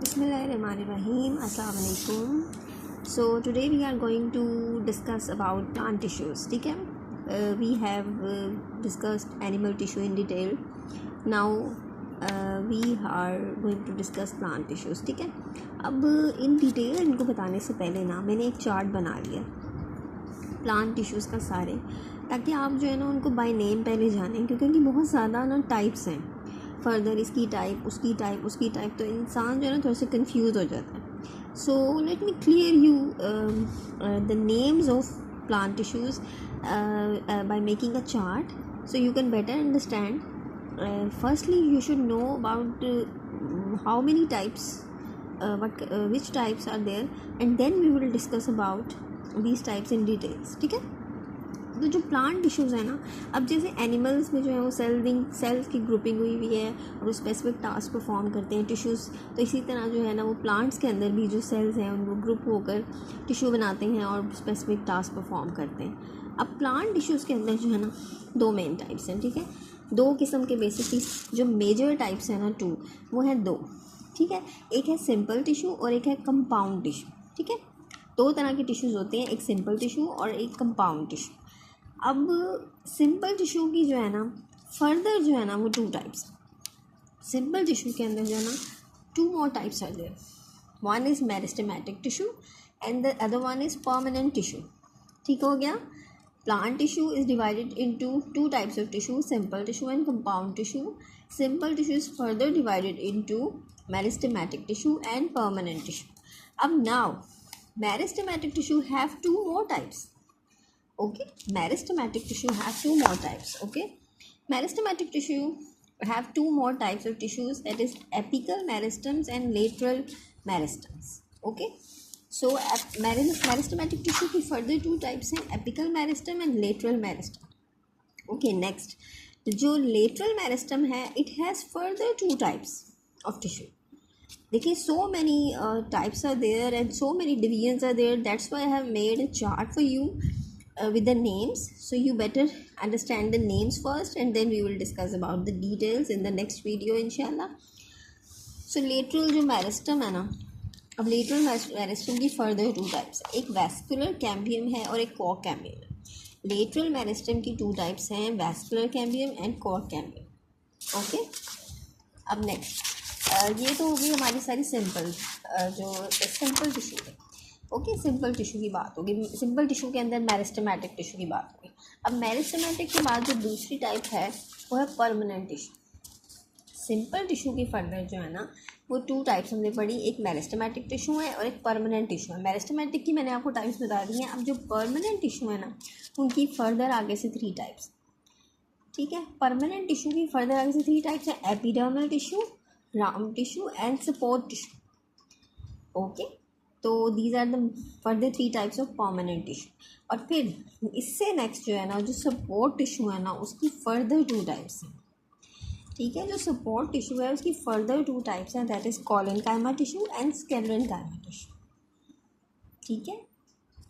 Bismillahirrahmanirrahim. Assalamu alaikum. So today we are going to discuss about plant tissues. ठीक है, we have discussed animal tissue in detail. Now we are going to discuss plant tissues. ठीक है, अब in detail इनको बताने से पहले ना मैंने एक चार्ट बना लिया प्लांट टिश्यूज़ का सारे, ताकि आप जो है ना उनको बाय नेम पहले जानें, क्योंकि उनकी बहुत ज़्यादा ना टाइप्स हैं. फर्दर इसकी टाइप, उसकी टाइप, उसकी टाइप, तो इंसान जो है ना थोड़ा सा कंफ्यूज हो जाता है. So let me clear you the names of plant tissues by making a chart so you can better understand. Firstly, you should know about how many types, which types are there, and then we will discuss about these types in details. ठीक है, तो जो plant tissues है ना, अब जैसे animals में जो है वो सेल्स की ग्रुपिंग हुई हुई है और वो स्पेसिफिक टास्क परफॉर्म करते हैं टिश्यूज़, तो इसी तरह जो है ना वो प्लांट्स के अंदर भी जो सेल्स हैं उनको ग्रुप होकर टिश्यू बनाते हैं और स्पेसिफिक टास्क परफॉर्म करते हैं. अब प्लांट टिश्यूज़ के अंदर जो है ना दो मेन टाइप्स हैं. ठीक है, दो किस्म के बेसिकली जो मेजर टाइप्स हैं ना, टू, वो हैं दो. ठीक है, एक है सिंपल टिश्यू और एक है कंपाउंड टिश्यू. ठीक है, दो तरह के टिश्यूज़ होते हैं, एक सिंपल टिश्यू और एक कंपाउंड टिश्यू. अब सिंपल टिश्यू की जो है ना फर्दर जो है ना वो टू टाइप्स. सिंपल टिश्यू के अंदर जो है ना two more types are there. One is meristematic tissue and the other one is permanent tissue. ठीक हो गया. Plant tissue is divided into two types of tissue, simple tissue and compound tissue. Simple tissue is further divided into meristematic tissue and permanent tissue. Now meristematic tissue have two more types. Okay, meristematic tissue have two more types. Okay, meristematic tissue have two more types of tissues, that is apical meristems and lateral meristems. Okay, so meristematic tissue की further two types हैं, apical meristem and lateral meristem. Okay, next जो lateral meristem है it has further two types of tissue. देखिए, so many types are there and so many divisions are there. That's why I have made a chart for you with the names, so you better understand the names first and then we will discuss about the details in the next video inshallah. So lateral जो meristem है ना, अब lateral meristem की further two types है, एक vascular cambium है और एक कॉर्क कैम्बियम है. लेटरल मेरिस्टम की टू टाइप्स हैं, vascular cambium and cork cambium. Okay, अब नेक्स्ट ये तो हो गई हमारी सारी सिंपल जो सिंपल टिश्यू है. ओके, सिंपल टिश्यू की बात होगी. सिंपल टिश्यू के अंदर मेरिस्टेमेटिक टिश्यू की बात होगी. अब मेरिस्टेमेटिक के बाद जो दूसरी टाइप है वो है परमानेंट टिश्यू. सिंपल टिश्यू की फर्दर जो है ना वो टू टाइप्स हमने पढ़ी, एक मेरिस्टेमेटिक टिश्यू है और एक परमानेंट टिश्यू है. मेरिस्टेमेटिक की मैंने आपको टाइप्स बता दी हैं. अब जो परमानेंट टिश्यू है ना उनकी फर्दर आगे से थ्री टाइप्स. ठीक है, परमानेंट टिश्यू की फर्दर आगे से थ्री टाइप्स है, epidermal tissue, ground tissue and support tissue. Okay, तो these are the further three types of permanent tissue. और फिर इससे नेक्स्ट जो है ना जो सपोर्ट टिश्यू है ना उसकी फर्दर टू टाइप्स हैं. ठीक है, जो सपोर्ट टिश्यू है उसकी फर्दर टू टाइप्स हैं, that is collenchyma tissue and sclerenchyma tissue. ठीक है,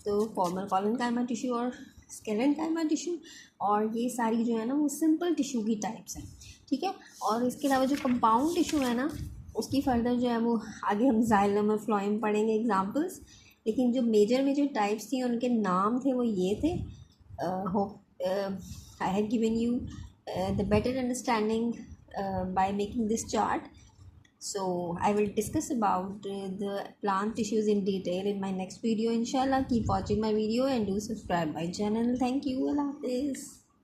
तो फॉर्मल कॉलेनकाइमा टिश्यू और स्क्लेरेनकाइमा टिश्यू, और ये सारी जो है ना वो सिंपल टिश्यू की टाइप्स हैं. ठीक है, और इसके अलावा जो कंपाउंड टिश्यू है ना उसकी फर्दर जो है वो आगे हम जाइलम और फ्लोएम पढ़ेंगे एग्जाम्पल्स. लेकिन जो मेजर टाइप्स थी उनके नाम थे वो ये थे. Hope I have given you the better understanding by making this chart. So I will discuss about the plant tissues in detail in my next video inshallah. Keep watching my video and do subscribe my channel. Thank you. Allah Hafiz.